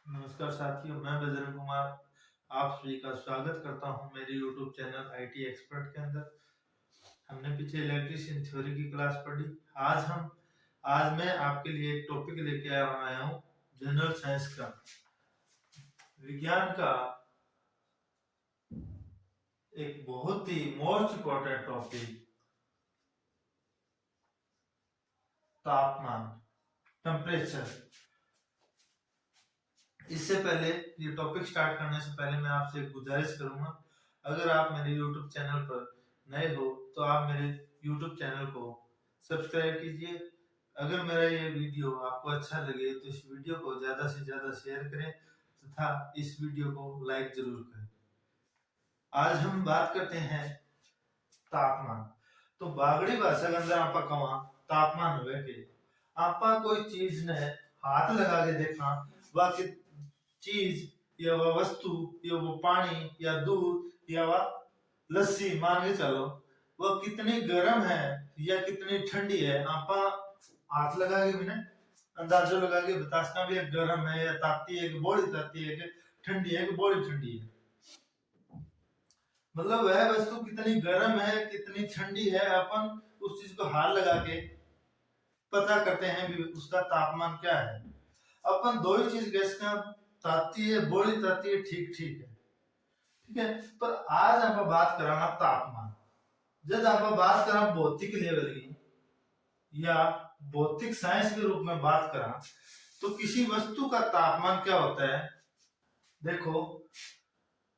नमस्कार साथियों, मैं बजरंग कुमार आप सभी का स्वागत करता हूं मेरे YouTube चैनल आईटी एक्सपर्ट के अंदर। हमने पीछे इलेक्ट्रिशियन थ्योरी की क्लास पढ़ी। आज मैं आपके लिए एक टॉपिक लेके आया हूं, जनरल साइंस का, विज्ञान का एक बहुत ही मोस्ट इम्पोर्टेंट टॉपिक, तापमान, टेम्परेचर। इससे पहले ये टॉपिक स्टार्ट करने से पहले मैं आपसे एक गुजारिश करूंगा, अगर आप मेरे YouTube चैनल पर नए हो तो आप मेरे YouTube चैनल को सब्सक्राइब कीजिए। अगर मेरा ये वीडियो आपको अच्छा लगे तो इस वीडियो को ज्यादा से ज्यादा शेयर करें तथा इस वीडियो को लाइक जरूर करें। आज हम बात करते हैं तापमान। तो बागड़ी भाषा के अंदर आपका कहा तापमान हुए के आपा कोई चीज ने हाथ लगा के देखा वह चीज या वह वस्तु या वो पानी या दूध या वह लस्सी मान के चलो वह कितनी गर्म है या कितनी ठंडी है, आपा हाथ लगा के भी ना अंदाजा लगा के बता सकता भी गर्म है या ताती है कि बॉडी ताती है कि ठंडी है कि बॉडी ठंडी है। मतलब वह वस्तु कितनी गर्म है कितनी ठंडी है अपन उस चीज को हाथ लगा के पता करते हैं भी उसका तापमान क्या है। अपन दो ही चीज गैस का ताती है बॉडी ताती है, ठीक ठीक है, ठीक है। पर आज आप बात कराना तापमान। जब आप बात करा भौतिक लेवल की या भौतिक साइंस के रूप में बात करा तो किसी वस्तु का तापमान क्या होता है। देखो,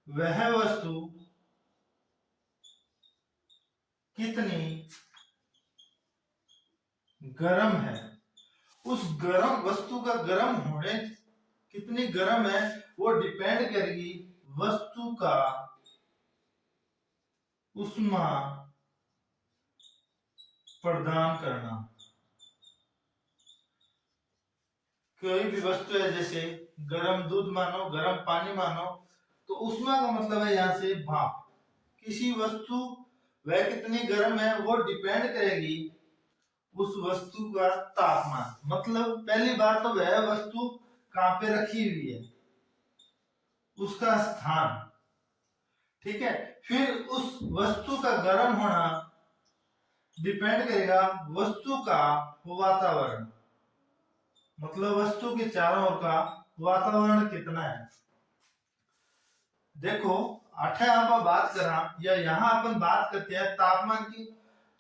वह वस्तु कितनी गर्म है, उस गर्म वस्तु का गर्म होने कितनी गर्म है वो डिपेंड करेगी वस्तु का उष्मा प्रदान करना। कोई भी वस्तु है, जैसे गर्म दूध मानो, गर्म पानी मानो, तो उष्मा का मतलब है यहाँ से भाप। किसी वस्तु वह कितनी गर्म है वो डिपेंड करेगी उस वस्तु का तापमान। मतलब पहली बात तो वह वस्तु कहां पे रखी हुई है, उसका स्थान, ठीक है। फिर उस वस्तु का गर्म होना डिपेंड करेगा वस्तु का वातावरण, मतलब वस्तु के चारों ओर का वातावरण कितना है। देखो, आठे आप बात करा या यहाँ अपन बात करते हैं तापमान की,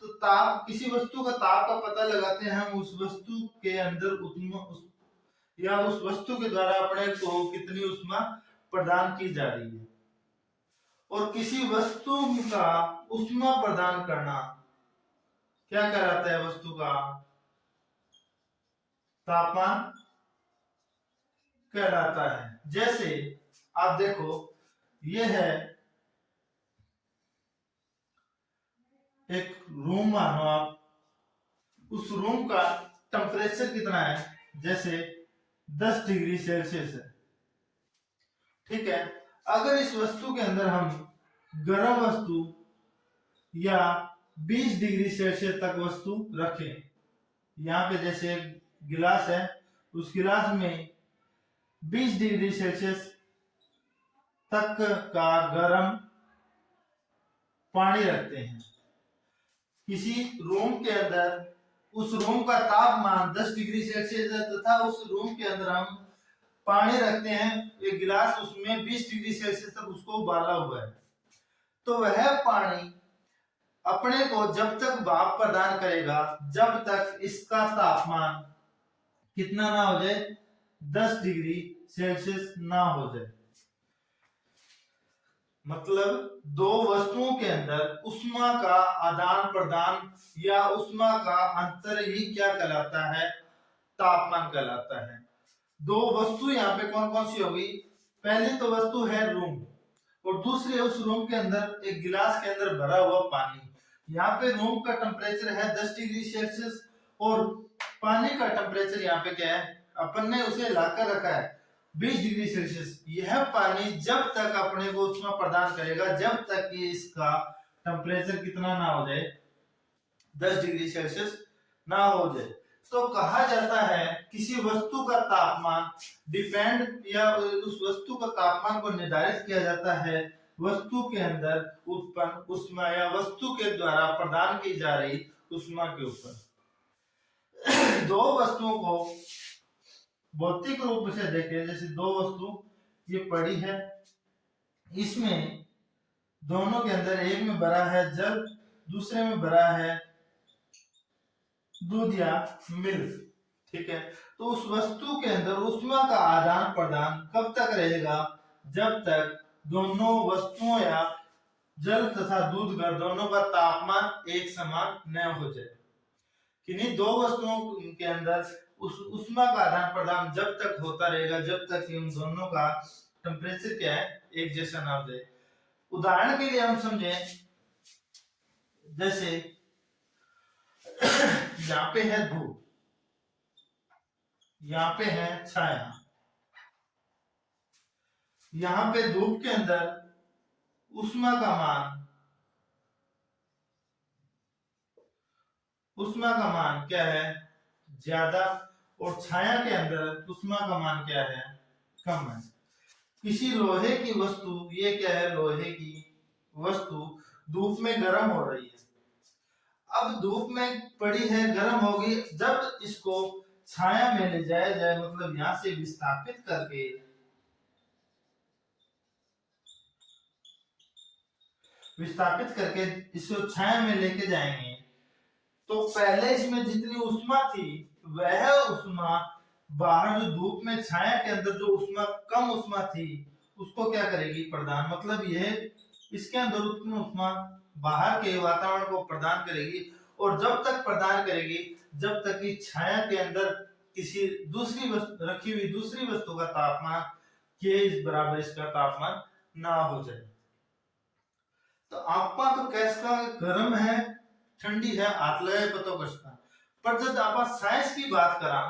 तो ताप किसी वस्तु का ताप का पता लगाते हैं हम उस वस्तु के अंदर या उस वस्तु के द्वारा अपने को कितनी उष्मा प्रदान की जा रही है। और किसी वस्तु का उष्मा प्रदान करना क्या कहलाता है, वस्तु का तापमान कहलाता है। जैसे आप देखो, यह है एक रूम मानो आप, उस रूम का टेम्परेचर कितना है, जैसे 10 डिग्री सेल्सियस है, ठीक है। अगर इस वस्तु के अंदर हम गर्म वस्तु या 20 डिग्री सेल्सियस तक वस्तु रखें, यहाँ पे जैसे गिलास है, उस गिलास में 20 डिग्री सेल्सियस तक का गर्म पानी रखते हैं किसी रूम के अंदर, उस रूम का तापमान 10 डिग्री सेल्सियस है तथा उस रूम के अंदर हम पानी रखते हैं एक गिलास, उसमें 20 डिग्री सेल्सियस तक उसको उबाला हुआ है, तो वह पानी अपने को जब तक भाप प्रदान करेगा जब तक इसका तापमान कितना ना हो जाए, 10 डिग्री सेल्सियस ना हो जाए। मतलब दो वस्तुओं के अंदर उष्मा का आदान प्रदान या उष्मा का अंतर ही क्या कहलाता है, तापमान कहलाता है। दो वस्तु यहाँ पे कौन कौन सी होगी, पहली तो वस्तु है रूम और दूसरी उस रूम के अंदर एक गिलास के अंदर भरा हुआ पानी। यहाँ पे रूम का टेम्परेचर है 10 डिग्री सेल्सियस और पानी का टेम्परेचर यहाँ पे क्या है, अपन ने उसे लाकर रखा है 20 डिग्री सेल्सियस। यह पानी जब तक अपने को उष्मा प्रदान करेगा जब तक कि इसका टेम्परेचर कितना ना हो जाए, 10 डिग्री सेल्सियस ना हो जाए। तो कहा जाता है किसी वस्तु का तापमान डिपेंड या उस वस्तु का तापमान को निर्धारित किया जाता है वस्तु के अंदर उत्पन्न ऊष्मा या वस्तु के द्वारा प्रदान की जा रही ऊष्मा के ऊपर। दो वस्तुओं को भौतिक रूप से देखें, जैसे दो वस्तु ये पड़ी है, इसमें दोनों के अंदर एक में भरा है जल, दूसरे में भरा है दूध या मिल्क, ठीक है। तो उस वस्तु के अंदर ऊष्मा का आदान प्रदान कब तक रहेगा, जब तक दोनों वस्तुओं या जल तथा दूध का दोनों का तापमान एक समान न हो जाए। किन्हीं दो वस्तुओं के अंदर उस ऊष्मा का आदान प्रदान जब तक होता रहेगा जब तक कि उन दोनों का टेम्परेचर क्या है, एक जैसा ना हो जाए। उदाहरण के लिए हम समझे, जैसे यहाँ पे है धूप, यहाँ पे है छाया, यहाँ पे धूप के अंदर ऊष्मा का मान क्या है, ज्यादा, और छाया के अंदर ऊष्मा का मान क्या है, कम है। किसी लोहे की वस्तु, ये क्या है, लोहे की वस्तु धूप में गर्म हो रही है। अब धूप में पड़ी है, गर्म होगी, जब इसको छाया में ले जाया जाए, मतलब यहां से विस्थापित करके इसको छाया में लेके जाएंगे, तो पहले इसमें जितनी ऊष्मा थी वह ऊष्मा बाहर जो धूप में छाया के अंदर जो ऊष्मा कम ऊष्मा थी उसको क्या करेगी, प्रदान, मतलब यह इसके अंदर उतनी ऊष्मा बाहर के वातावरण को प्रदान करेगी। और जब तक प्रदान करेगी जब तक कि छाया के अंदर किसी दूसरी वस्तु रखी हुई दूसरी वस्तु का तापमान के बराबर इसका तापमान ना हो जाए। तो आपका तो कैसा गर्म है, ठंडी है, आतले पतो कसता। पर जब आप साइंस की बात करा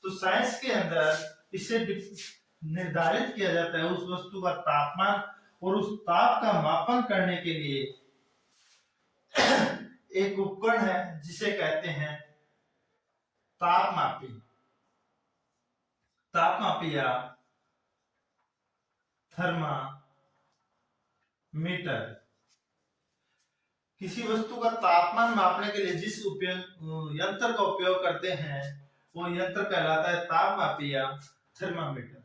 तो साइंस के अंदर इसे निर्धारित किया जाता है उस वस्तु का तापमान, और उस ताप का मापन करने के लिए एक उपकरण है जिसे कहते हैं तापमापी या थर्मामीटर। किसी वस्तु का तापमान मापने के लिए जिस यंत्र का उपयोग करते हैं वो यंत्र कहलाता है तापमापी या थर्मामीटर।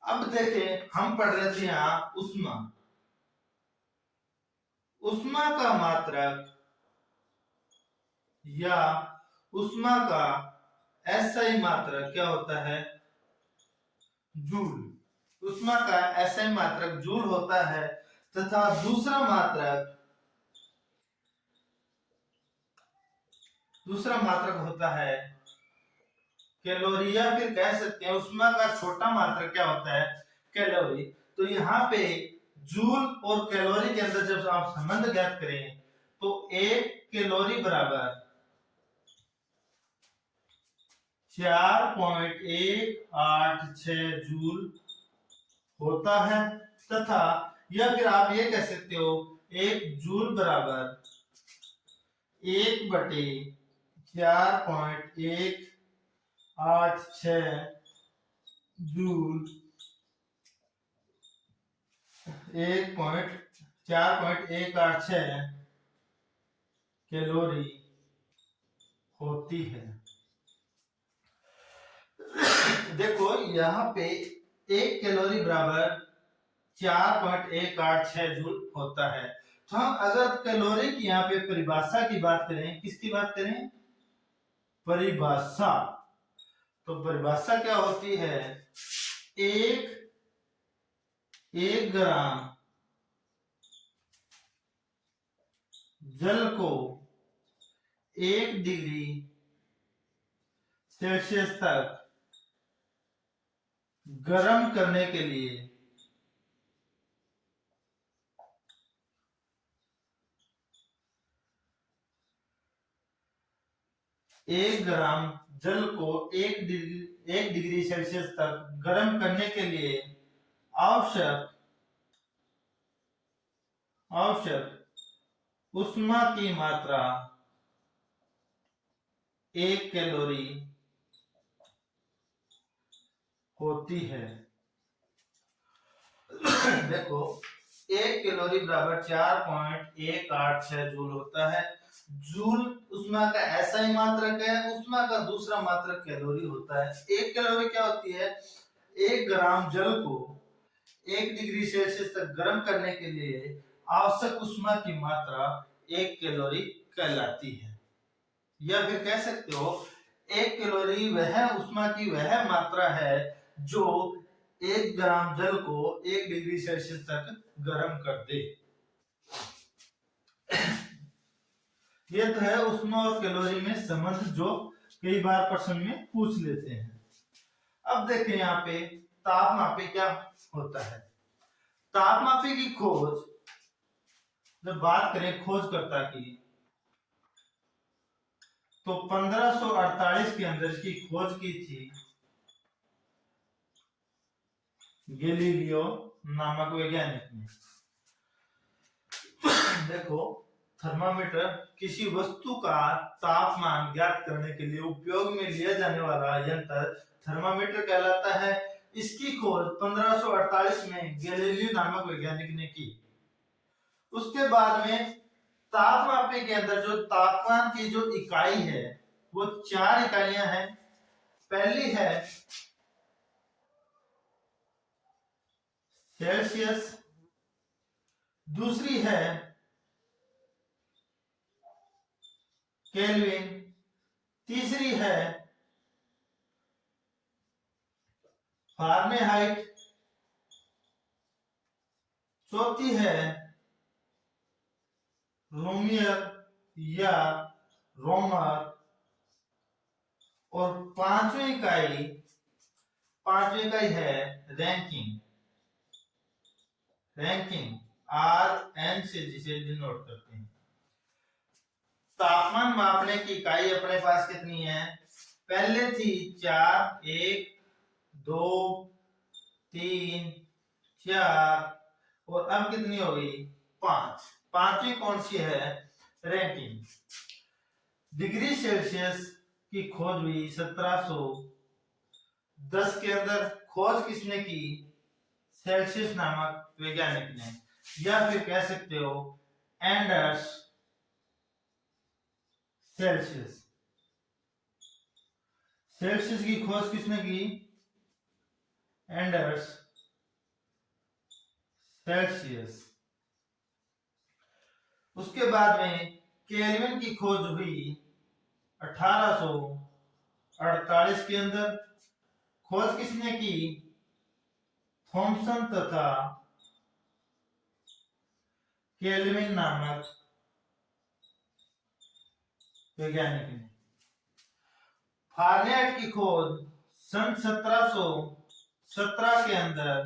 अब देखें, हम पढ़ रहे थे यहाँ ऊष्मा का मात्रक या ऊष्मा का एसआई मात्रक क्या होता है, जूल। ऊष्मा का एसआई मात्रक जूल होता है, तथा दूसरा मात्रक होता है कैलोरी, या फिर कह सकते हैं ऊष्मा का छोटा मात्रक क्या होता है, कैलोरी। तो यहाँ पे जूल और कैलोरी के अंदर जब आप संबंध ज्ञात करें तो 1 कैलोरी बराबर 4.186 जूल होता है, तथा या फिर आप ये कह सकते हो 1 जूल बराबर 1/4.186 जूल 1.4.186 कैलोरी होती है। देखो यहाँ पे 1 कैलोरी बराबर 4.186 जूल होता है। तो हम अगर कैलोरी की यहाँ पे परिभाषा की बात करें, किसकी बात करें, परिभाषा, तो परिभाषा क्या होती है, 1 ग्राम जल को 1 डिग्री सेल्सियस तक गर्म करने के लिए 1 ग्राम जल को 1 डिग्री सेल्सियस तक गर्म करने के लिए आवश्यक ऊष्मा की मात्रा 1 कैलोरी होती है। देखो 1 कैलोरी बराबर 4.186 जूल होता है। जूल ऊष्मा का ऐसा ही मात्रक है, ऊष्मा का दूसरा मात्रक कैलोरी होता है। 1 कैलोरी क्या होती है? 1 ग्राम जल को 1 डिग्री सेल्सियस तक गर्म करने के लिए आवश्यक ऊष्मा की मात्रा 1 कैलोरी कहलाती है। या फिर कह सकते हो 1 कैलोरी वह ऊष्मा की वह मात्रा है जो 1 ग्राम जल को 1 डिग्री सेल्सियस तक गर्म कर दे। ये तो है ऊष्मा और कैलोरी में संबंध जो कई बार प्रश्न में पूछ लेते हैं। अब देखें यहाँ पे तापमापी क्या होता है। तापमापी की खोज, जब बात करें खोजकर्ता की, तो 1548 के अंदर इसकी खोज की थी गैलीलियो नामक वैज्ञानिक ने। देखो थर्मामीटर किसी वस्तु का तापमान ज्ञात करने के लिए उपयोग में लिया जाने वाला यंत्र थर्मामीटर कहलाता है। इसकी खोज 1548 में गैलीलियो नामक वैज्ञानिक ने की। उसके बाद में तापमापी के अंदर जो तापमान की जो इकाई है वो 4 इकाइयां हैं। पहली है सेल्सियस, दूसरी है केल्विन, तीसरी है फारेनहाइट, चौथी है रोमियर या रोमर, और पांचवी इकाई है रैंकिंग। रैंकिंग RN से जिसे डिनोट करते हैं। तापमान मापने की इकाई अपने पास कितनी है? पहले थी 4, 1, 2, 3, 4 और अब कितनी हो गई? 5। पांचवी कौन सी है? रैंकिंग। डिग्री सेल्सियस की खोज हुई 1710 के अंदर। खोज किसने की? सेल्सियस नामक वैज्ञानिक ने, या फिर कह सकते हो एंडर्स सेल्सियस। सेल्सियस की खोज किसने की? Anders Celsius. उसके बाद में केल्विन की खोज हुई 1848 के अंदर। खोज किसने की? थॉमसन तथा केल्विन नामक वैज्ञानिक ने। फारेनहाइट की खोज सन 1717 के अंदर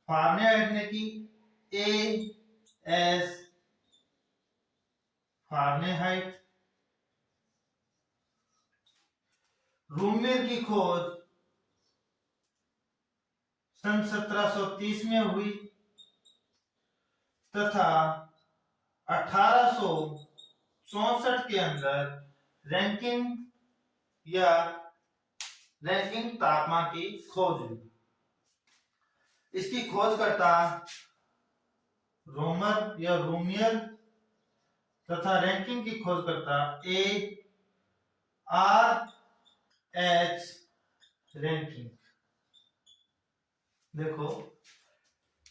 फारेनहाइट ने की। AS Fahrenheit. रूमेर की खोज सन 1730 में हुई तथा 1864 के अंदर रैंकिंग तापमान की खोज हुई। इसकी खोज करता रोमर या रूमियर तथा रैंकिंग की खोज करता ARH रैंकिंग। देखो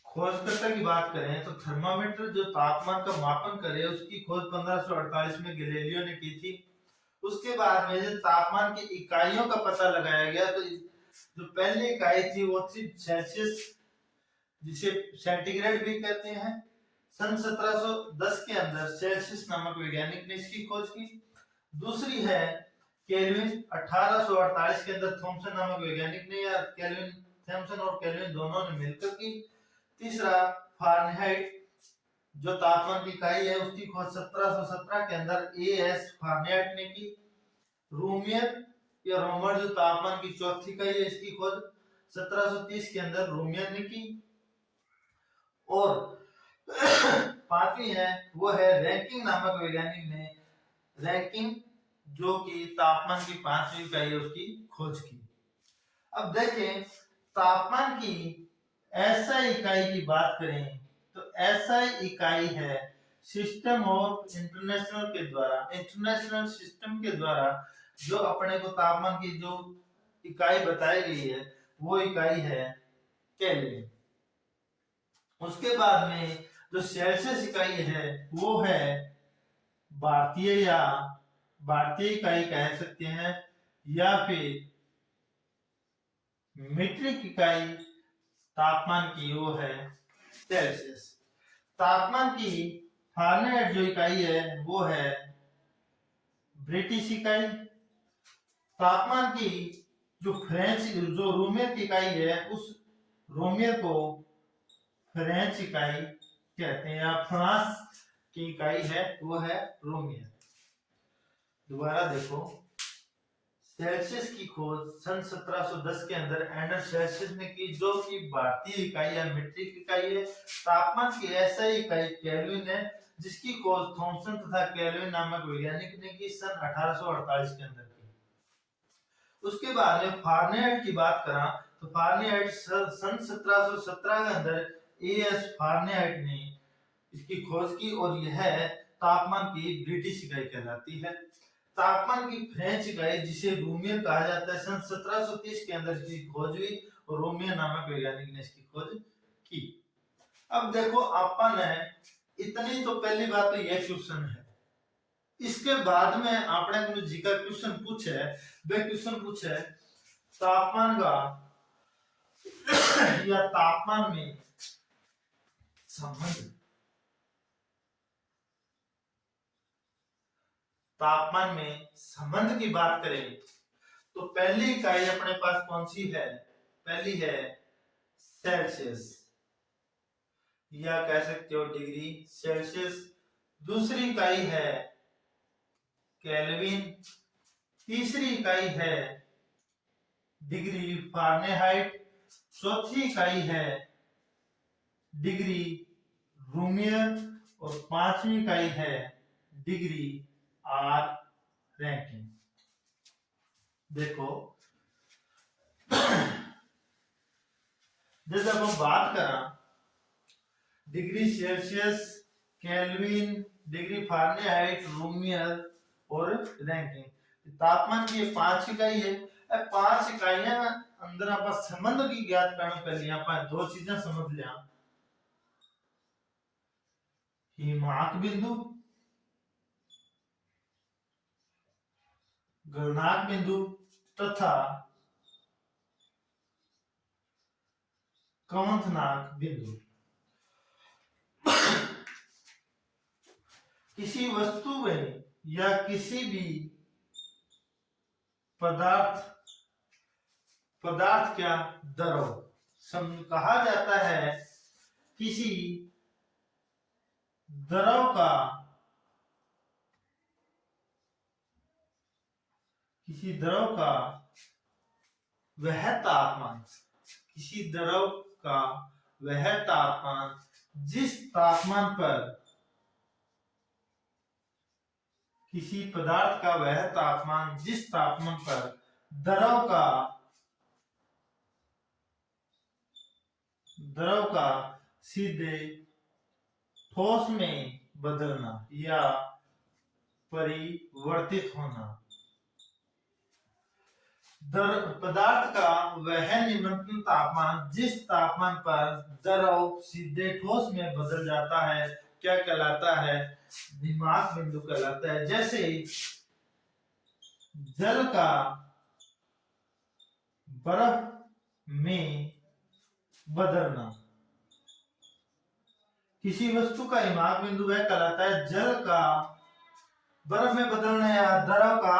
खोजकर्ता की बात करें तो थर्मामीटर जो तापमान का मापन करे उसकी खोज 1548 में गैलीलियो ने की थी। उसके बाद में जो तापमान की इकाइयों का पता लगाया गया तो जो पहली इकाई थी वो थी सेल्सियस, जिसे सेंटीग्रेड भी कहते हैं। सन 1710 के अंदर सेल्सियस नामक वैज्ञानिक ने इसकी खोज की। दूसरी है केल्विन, 1848 के अंदर थॉमसन नामक वैज्ञानिक ने, या केल्विन, थॉमसन और केल्विन दोनों ने मिलकर की। तीसरा फारेनहाइट जो तापमान की इकाई है उसकी खोज 1717 के अंदर AS फारेनहाइट ने की। रूमियर या रोमर जो तापमान की चौथी इकाई है इसकी खोज 1730 के अंदर रूमियर ने की। और पांचवी है वो है रैंकिंग नामक वैज्ञानिक ने। रैंकिंग जो कि तापमान की 5वीं इकाई है उसकी खोज की। अब देखें तापमान की एसआई इकाई की बात करें तो एसआई इकाई है सिस्टम ऑफ इंटरनेशनल सिस्टम के द्वारा जो अपने को तापमान की जो इकाई बताई गई है वो इकाई है केल्विन। उसके बाद में जो सेल्सियस इकाई है वो है भारतीय इकाई कह सकते हैं या फिर मीट्रिक इकाई तापमान की वो है सेल्सियस। तापमान की फारेनहाइट जो इकाई है वो है ब्रिटिश इकाई। तापमान की जो रोमियर की इकाई है उस रोमियर को फ्रेंच इकाई कहते हैं या फ्रांस की इकाई है वो है रोमियर। दोबारा देखो सेल्सियस की खोज सन 1710 के अंदर एंडर सेल्सियस ने की जो कि भारतीय इकाई या मीट्रिक इकाई है। तापमान की ऐसा इकाई केल्विन है जिसकी खोज थॉमसन तथा केल्विन नामक वैज्ञानिक ने की सन 1848 के अंदर की। उसके बाद में फारेनहाइट की बात करा तो फारेनहाइट सन 1717 के अंदर एएस फारेनहाइट ने इसकी खोज की और यह तापमान की ब्रिटिश इकाई कहलाती है। तापमान की फ्रेंच इकाई जिसे रूमियर कहा जाता है सन 1730 के अंदर इसकी खोज हुई और रूमियर नामक वैज्ञानिक ने इसकी खोज की। अब देखो अपन है इतनी तो पहली बात तो यह क्वेश्चन है। इसके बाद में आपने जी का क्वेश्चन पूछा है वे क्वेश्चन पूछा है तापमान का या तापमान में संबंध तापमान में संबंध की बात करें तो पहली इकाई अपने पास कौन सी है पहली है सेल्सियस या कह सकते हो डिग्री सेल्सियस। दूसरी इकाई है केल्विन। तीसरी इकाई है डिग्री फारेनहाइट। चौथी इकाई है डिग्री रूमियर और पांचवी इकाई है डिग्री आर रैंकिंग। देखो जब हम बात करा degree Celsius Kelvin degree Fahrenheit Reaumur और रैंकिंग तापमान की 5 इकाई है। 5 इकाइयां अंदर आप संबंध की ज्ञात करने के लिए आप दो चीजें समझ लिया हिमांक बिंदु गलनांक बिंदु तथा कवंथनांक बिंदु। किसी वस्तु में या किसी भी पदार्थ क्या द्रव कहा जाता है किसी द्रव का वह तापमान जिस तापमान पर किसी पदार्थ का वह तापमान जिस तापमान पर द्रव का सीधे ठोस में बदलना या परिवर्तित होना। पदार्थ का वह निम्नतम तापमान जिस तापमान पर द्रव सीधे ठोस में बदल जाता है क्या कहलाता है दिमाग बिंदु कहलाता है। जैसे जल का बर्फ में बदलना किसी वस्तु का दिमाग बिंदु वह कहलाता है जल का बर्फ में बदलना या द्रव का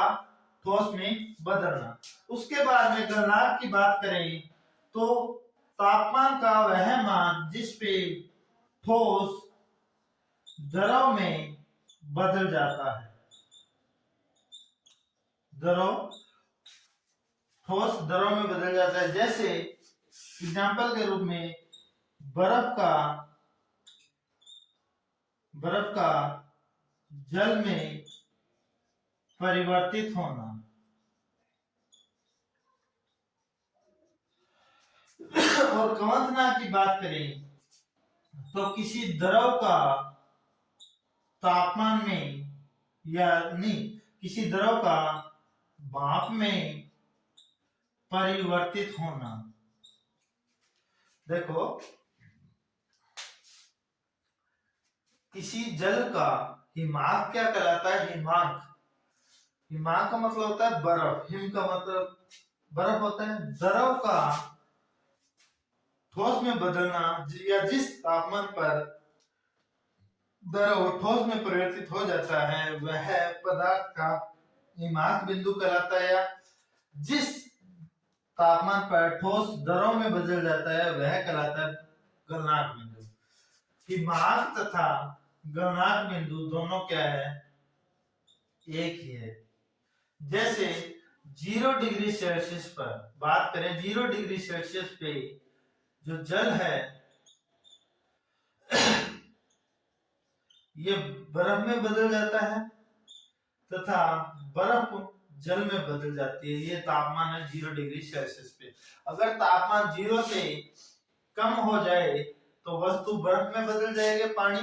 ठोस में बदलना। उसके बाद में गलनांक की बात करें तो तापमान का वह मान जिस पे ठोस द्रव में बदल जाता है ठोस द्रव में बदल जाता है। जैसे एग्जांपल के रूप में बर्फ का जल में परिवर्तित होना। और कवंतना की बात करें तो किसी द्रव का तापमान में या नहीं, किसी द्रव का भाप में परिवर्तित होना। देखो, किसी जल का हिमांक क्या कहलाता है? हिमांक, हिमांक का मतलब होता है बर्फ, हिम का मतलब बर्फ होता है। द्रव का ठोस में बदलना या जिस तापमान पर द्रव ठोस में परिवर्तित हो जाता है वह पदार्थ का हिमांक बिंदु कहलाता है। या जिस तापमान पर ठोस द्रव में बदल जाता है वह कहलाता है गलनांक बिंदु। हिमांक तथा गलनांक बिंदु दोनों क्या है? एक ही है। जैसे 0 डिग्री सेल्सियस पर बात करें, 0 डिग्री सेल्सियस पे जो जल है ये बर्फ में बदल जाता है तथा बर्फ जल में बदल जाती है। ये तापमान है 0 डिग्री सेल्सियस पे। अगर तापमान 0 से कम हो जाए तो वस्तु बर्फ में बदल जाएगी, पानी।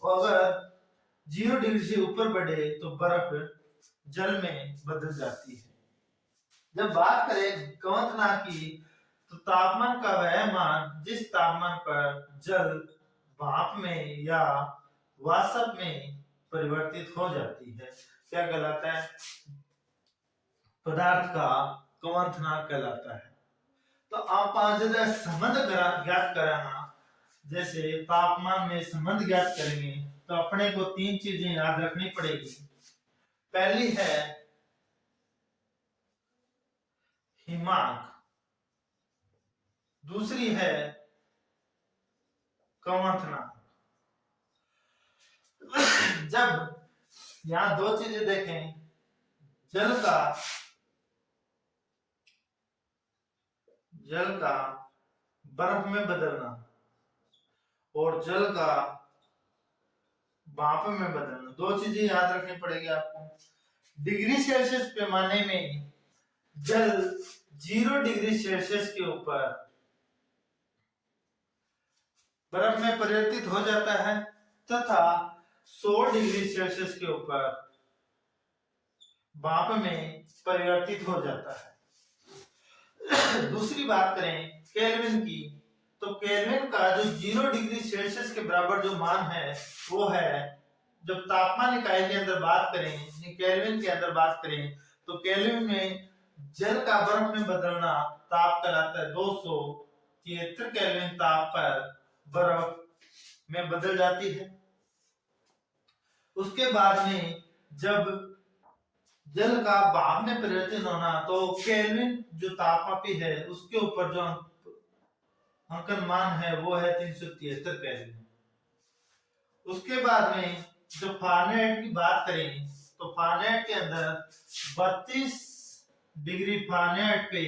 और अगर 0 डिग्री से ऊपर बढ़े तो बर्फ जल में बदल जाती है। जब बात करें कवंतना की तो तापमान का वह मान जिस तापमान पर जल भाप में या वाष्प में परिवर्तित हो जाती है क्या कहलाता है? पदार्थ का कवंतनांक कहलाता है। तो आप संबंध ज्ञात कराना, जैसे तापमान में संबंध ज्ञात करेंगे तो अपने को 3 चीजें याद रखनी पड़ेगी। पहली है हिमांक, दूसरी है कवंतनांक। जब यहां 2 चीजें देखें, जल का बर्फ में बदलना और जल का भाप में बदलना, 2 चीजें याद रखनी पड़ेगी आपको। डिग्री सेल्सियस पैमाने में जल 0 डिग्री सेल्सियस के ऊपर बर्फ में परिवर्तित हो जाता है तथा 100 डिग्री सेल्सियस के ऊपर भाप में परिवर्तित हो जाता है। दूसरी बात करें केल्विन की, तो केल्विन का जो 0 डिग्री सेल्सियस के बराबर जो मान है वो है, जब तापमान इकाई के अंदर बात करें, केल्विन के अंदर बात करें तो केल्विन में जल का बर्फ में बदलना ताप कहलाता है 273 केल्विन ताप पर बर्फ में बदल जाती है। उसके बाद में जब जल का भाप में परिवर्तित होना तो केल्विन जो तापमापी है उसके ऊपर जो अंकन मान है वो है 373 केल्विन। उसके बाद में जो फारेनहाइट की बात करें तो फारेनहाइट के अंदर 32 डिग्री फारेनहाइट पे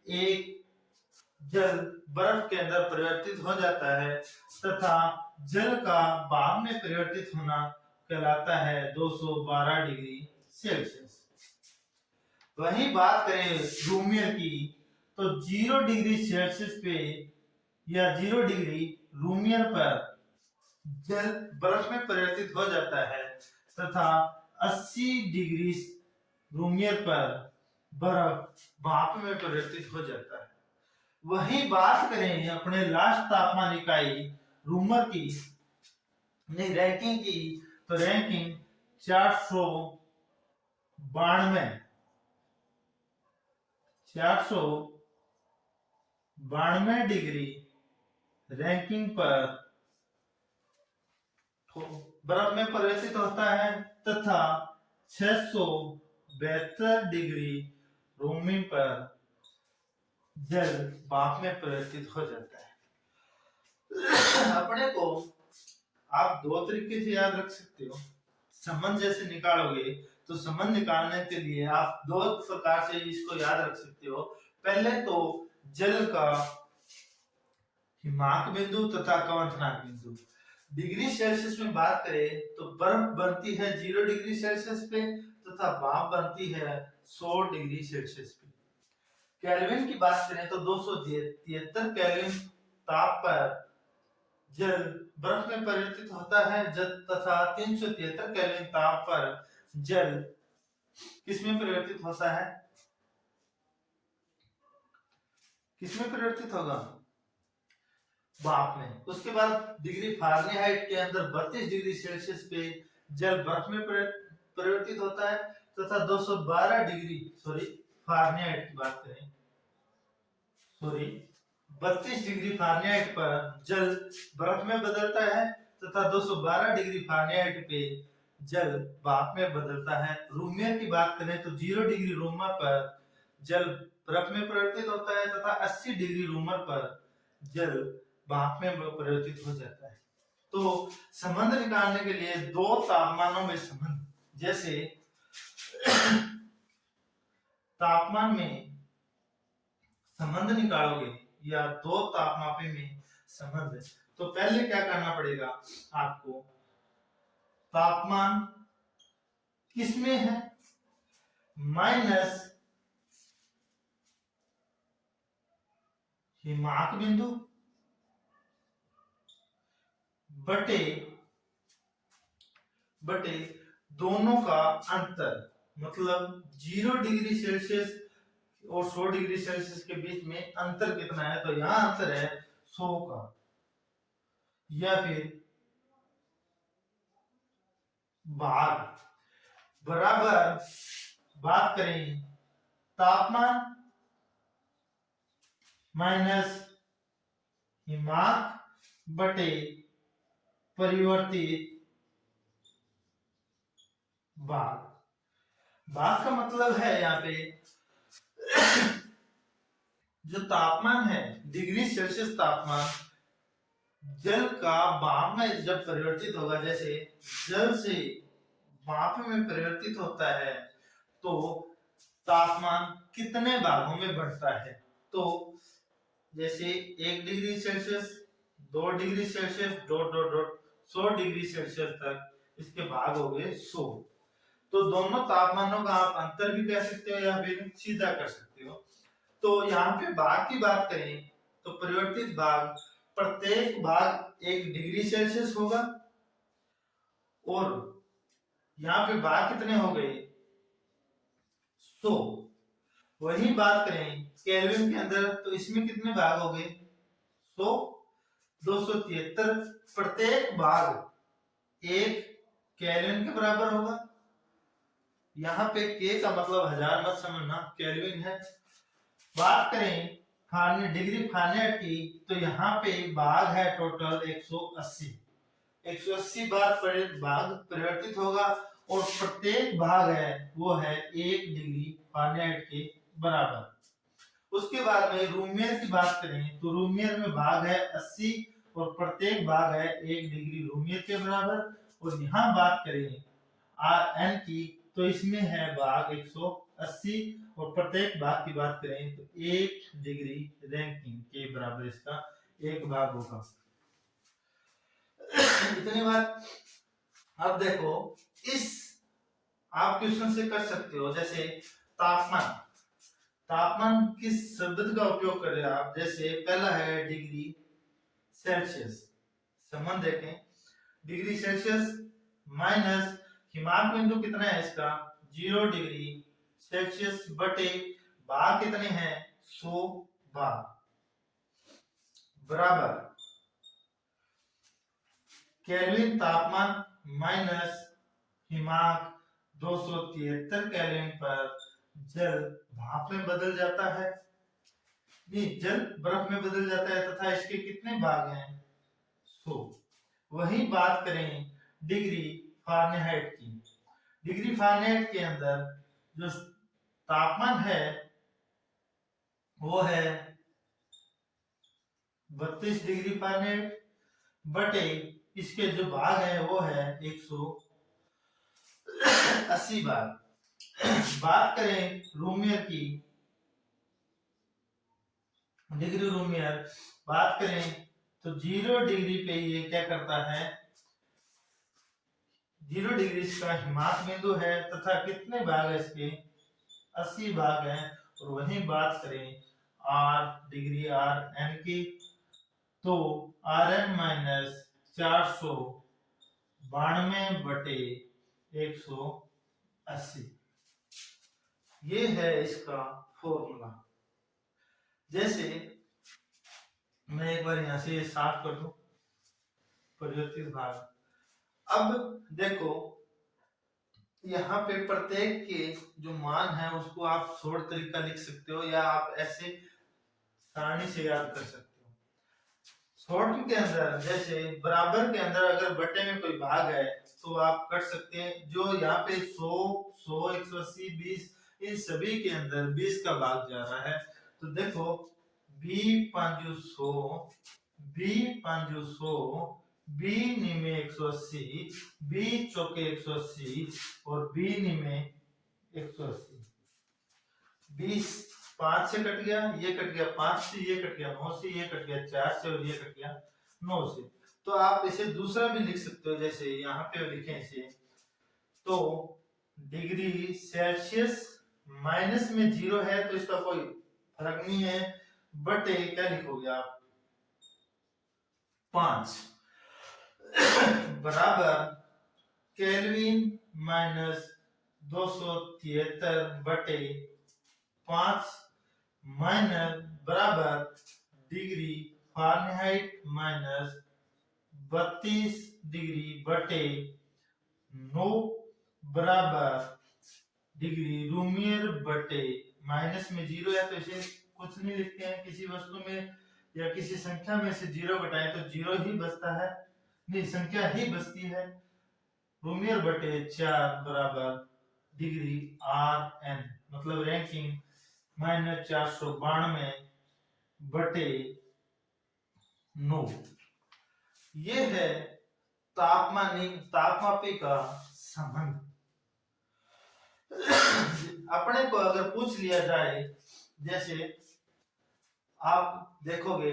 एक जल बर्फ के अंदर परिवर्तित हो जाता है तथा जल का भाप में परिवर्तित होना कहलाता है 212 डिग्री सेल्सियस। वहीं बात करें रूमियर की तो 0 डिग्री सेल्सियस पे या 0 डिग्री रूमियर पर जल बर्फ में परिवर्तित हो जाता है तथा 80 डिग्री रूमियर पर बर्फ भाप में परिवर्तित हो जाता है। वही बात करें अपने लास्ट तापमान इकाई रूमर की, नहीं रैंकिंग की, तो रैंकिंग 492 डिग्री रैंकिंग पर बर्फ में परिवर्तित होता है तथा 672 डिग्री रूमिंग पर जल भाप में परिवर्तित हो जाता है। अपने को आप 2 तरीके से याद रख सकते हो। संबंध जैसे निकालोगे तो संबंध निकालने के लिए आप 2 प्रकार से इसको याद रख सकते हो। पहले तो जल का हिमांक बिंदु तथा कवंतनांक बिंदु। डिग्री सेल्सियस में बात करें तो बर्फ बनती है 0 डिग्री सेल्सियस पे तथा भाप बनती है 100 डिग्री सेल्सियस पे। केल्विन की बात करें तो 273 केल्विन ताप पर जल बर्फ में परिवर्तित होता है तथा 373 केल्विन ताप पर जल किसमें परिवर्तित होता है? किसमें परिवर्तित होगा? भाप में। उसके बाद डिग्री फारेनहाइट के अंदर 32 डिग्री सेल्सियस पे जल बर्फ में परिवर्तित होता है तथा 212 डिग्री फारेनहाइट की बात करें 32 डिग्री फारेनहाइट पर जल बर्फ में बदलता है तथा 212 डिग्री फारेनहाइट पे जल भाप में बदलता है। रूमियर की बात करें तो 0 डिग्री रूमर पर जल बर्फ में परिवर्तित होता है तथा 80 डिग्री रूमर पर जल भाप में परिवर्तित हो जाता है। तो संबंध निकालने के लिए दो तापमानों में संबंध, जैसे तापमान में संबंध निकालोगे या दो तापमापी में संबंध, तो पहले क्या करना पड़ेगा आपको? तापमान किसमें है? माइनस हिमांक बिंदु बटे दोनों का अंतर, मतलब 0 डिग्री सेल्सियस और 100 डिग्री सेल्सियस के बीच में अंतर कितना है? तो यहां अंतर है 100 का। या फिर भाग बराबर बात करें तापमान माइनस हिमांक बटे परिवर्तित भाग। भाग का मतलब है यहाँ पे जो तापमान है डिग्री सेल्सियस तापमान जल का भाप में जब परिवर्तित होगा, जैसे जल से भाप में परिवर्तित होता है तो तापमान कितने भागों में बढ़ता है? तो जैसे 1 degree Celsius, 2 degree Celsius, dot dot dot 100 degree Celsius तक इसके भाग हो गए 100। तो दोनों तापमानों का आप अंतर भी कह सकते हो या फिर सीधा कर सकते हो। तो यहाँ पे भाग की बात करें तो परिवर्तित भाग, प्रत्येक भाग 1 डिग्री सेल्सियस होगा और यहाँ पे भाग कितने हो गए? 100। वही बात करें केल्विन के अंदर तो इसमें कितने भाग हो गए? 100, 273। प्रत्येक भाग 1 केल्विन के बराबर होगा। यहाँ पे के का मतलब हजार मत समझना, केल्विन है। बात करें डिग्री फारेनहाइट की तो यहाँ पे भाग है टोटल 180। 180 बार भाग परिवर्तित होगा और प्रत्येक भाग है वो है 1 डिग्री फारेनहाइट के बराबर। उसके बाद में रूमियर की बात करें तो रूमियर में भाग है 80 और प्रत्येक भाग है 1 डिग्री रूमियर के बराबर। और यहाँ बात करें Rn की तो इसमें है भाग 180 और प्रत्येक भाग की बात करें तो 1 डिग्री रैंकिंग के बराबर इसका एक भाग होगा। इतनी बात। अब देखो इस आप क्वेश्चन से कर सकते हो, जैसे तापमान किस शब्द का उपयोग कर रहे हैं आप? जैसे पहला है डिग्री सेल्सियस, संबंध देखें डिग्री सेल्सियस माइनस हिमांक बिंदु कितना है इसका? 0 डिग्री सेल्सियस बटे भाग कितने हैं? 100 भाग बराबर केल्विन तापमान माइनस हिमांक 273 केल्विन पर जल भाप में बदल जाता है, नहीं जल बर्फ में बदल जाता है तथा इसके कितने भाग हैं? 100। वही बात करें डिग्री फारेनहाइट की। डिग्री फारेनहाइट के अंदर जो तापमान है वो है 32 डिग्री फारेनहाइट बटे इसके जो भाग है वो है 180 भाग। बात करें रूमियर की, डिग्री रूमियर बात करें तो 0 डिग्री पे ये क्या करता है? 0 डिग्री इसका हिमाक बिंदु है तथा कितने भाग है इसके 80 भाग हैं। और वहीं बात करें आर डिग्री आर एन की तो आर एन माइनस 492/180 ये है इसका फॉर्मूला। जैसे मैं एक बार यहां से साफ कर दूं परिवर्तित भाग। अब देखो यहाँ पे प्रत्येक के जो मान है उसको आप शॉर्ट तरीका लिख सकते हो या आप ऐसे सारणी से याद कर सकते हो। शॉर्ट के अंदर जैसे बराबर के अंदर अगर बटे में कोई भाग है तो आप कर सकते हैं। जो यहाँ पे 100, 180, 20 इन सभी के अंदर 20 का भाग जा रहा है। तो देखो B500, B500, B निमे 180, B चौके 180 और B निमे 180। 20 5 से कट गया, ये कट गया 5 से, ये कट गया 9 से, ये कट गया 4 से और ये कट गया 9 से। तो आप इसे दूसरा भी लिख सकते हो, जैसे यहाँ पे लिखें इसे तो डिग्री सेल्सियस माइनस में 0 है तो इसका कोई फर्क नहीं है, बटे क्या लिखोगे आप 5 बराबर केल्विन माइनस 273/5 माइनस बराबर डिग्री फारेनहाइट माइनस 32 डिग्री बटे 9 बराबर डिग्री रूमियर बटे माइनस में 0 है तो इसे कुछ नहीं लिखते हैं। किसी वस्तु में या किसी संख्या में से 0 घटाएं तो 0 ही बचता है, नहीं संख्या ही बचती है। रूमियर बटे 4 बराबर डिग्री आर एन मतलब रैंकिंग माइनस 492 बटे 9। ये है तापमापी का संबंध। अपने को अगर पूछ लिया जाए, जैसे आप देखोगे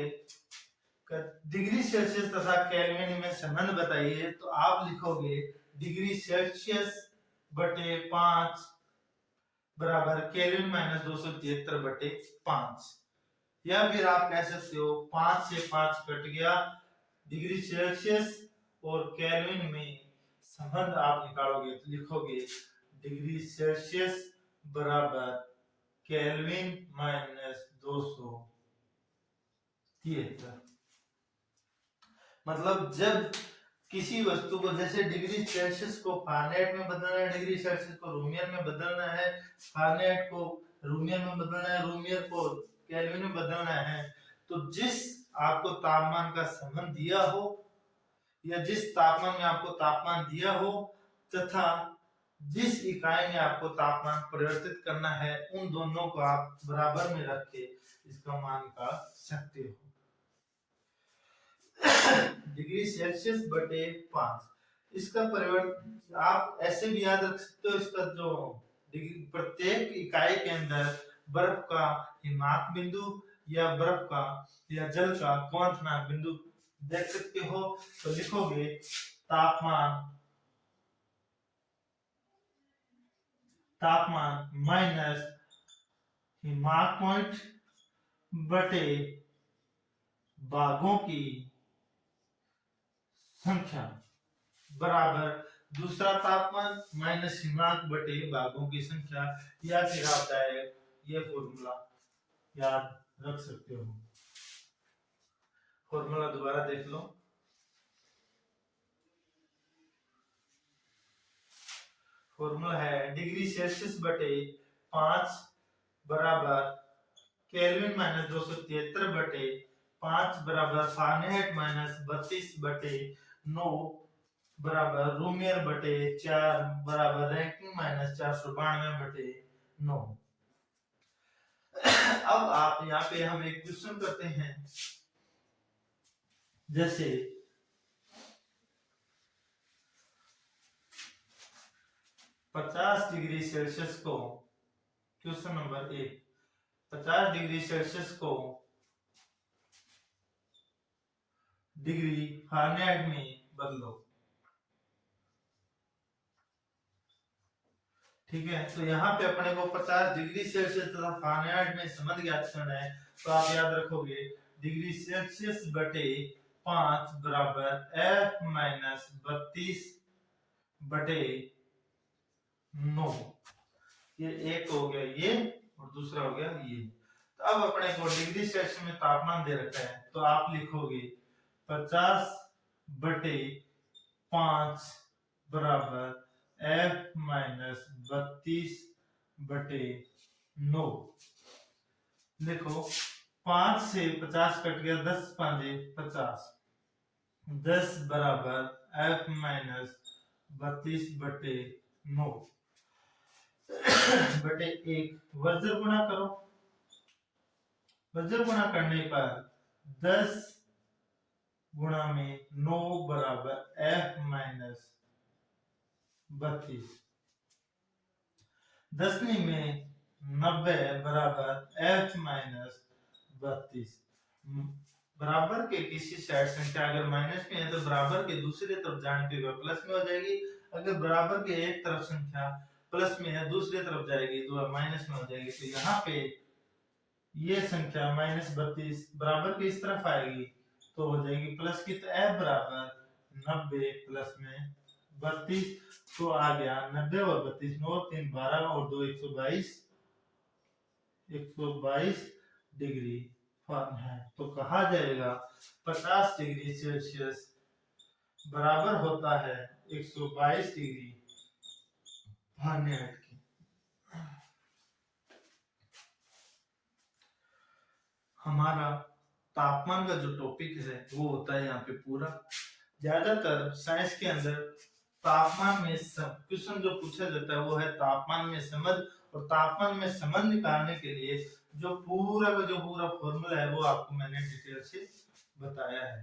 डिग्री सेल्सियस तथा केल्विन में संबंध बताइए, तो आप लिखोगे डिग्री सेल्सियस बटे 5 बराबर केल्विन माइनस 273/5। या फिर आप कह सकते हो 5 से 5 कट गया, डिग्री सेल्सियस और केल्विन में संबंध आप निकालोगे तो लिखोगे डिग्री सेल्सियस बराबर केल्विन माइनस 273। मतलब जब किसी वस्तु को जैसे डिग्री सेल्सियस को फारेनहाइट में बदलना है, डिग्री सेल्सियस को रूमियर में बदलना है, फारेनहाइट को रूमियर में बदलना है, रूमियर को केल्विन में बदलना है, तो जिस आपको तापमान का संबंध दिया हो या जिस तापमान में आपको तापमान दिया हो तथा जिस इकाई में आपको तापमान परिवर्तित करना है, उन दोनों को आप बराबर में रख के इसका मान निकाल सकते हो। डिग्री सेल्सियस बटे 5 इसका परिवर्तन आप ऐसे भी याद रख सकते हो। इसका जो डिग्री प्रत्येक इकाई के अंदर बर्फ का हिमाक बिंदु या बर्फ का या जल का क्वथनांक बिंदु देख सकते हो। तो लिखोगे तापमान माइनस हिमाक पॉइंट बटे भागों की संख्या बराबर दूसरा तापमान माइनस हिमाक बटे भागों की संख्या, या फिर आप चाहे ये फॉर्मूला याद रख सकते हो। फॉर्मूला दोबारा देख लो। फॉर्मूला है डिग्री सेल्सियस बटे 5 बराबर केल्विन माइनस 273/5 बराबर फारेनहाइट माइनस 32/9 बराबर रूमियर बटे 4 बराबर रैंकिंग माइनस 492/9। अब आप यहाँ पे हम एक क्वेश्चन करते हैं, जैसे 50 डिग्री सेल्सियस को क्वेश्चन नंबर 1 50 डिग्री सेल्सियस को डिग्री फारेनहाइट में बदलो। ठीक है, तो यहाँ पे अपने को 50 डिग्री सेल्सियस तथा फारेनहाइट में संबंध ज्ञात करना है। तो आप याद रखोगे डिग्री सेल्सियस बटे 5 बराबर F माइनस 32 बटे 9। ये एक हो गया ये और दूसरा हो गया ये। तो अब अपने को डिग्री सेल्सियस में तापमान दे रखा है, तो आप लिखोगे 50 बटे 5 बराबर F माइनस 32 बटे 9। देखो 5 से 50 कट गया, 10 पांचे 50, 10 बराबर F माइनस 32 बटे 9 बटे 1। वज्र गुणा करो, वज्र गुणा करने पर 10 गुणा में 9 बराबर F माइनस 32, 10 में 90 बराबर F माइनस 32। बराबर के किसी साइड संख्या अगर माइनस में है तो बराबर के दूसरे तरफ जाने पे वह प्लस में हो जाएगी। अगर बराबर के एक तरफ संख्या प्लस में है दूसरी तरफ जाएगी तो वह माइनस में हो जाएगी। तो यहाँ पे ये संख्या माइनस 32 बराबर के इस तरफ आएगी तो हो जाएगी प्लस की। तो F बराबर 90 प्लस में 32, तो आ गया 90 और 32, 9 3 12 और 2 122 डिग्री फारेनहाइट। तो कहा जाएगा 50 डिग्री सेल्सियस बराबर होता है 122 डिग्री फारेनहाइट की। हमारा तापमान का जो टॉपिक है वो होता है यहाँ पे पूरा। ज्यादातर साइंस के अंदर तापमान में क्वेश्चन जो पूछा जाता है वो है तापमान में संबंध, और तापमान में संबंध निकालने के लिए जो पूरा फॉर्मूला है वो आपको मैंने डिटेल से बताया है।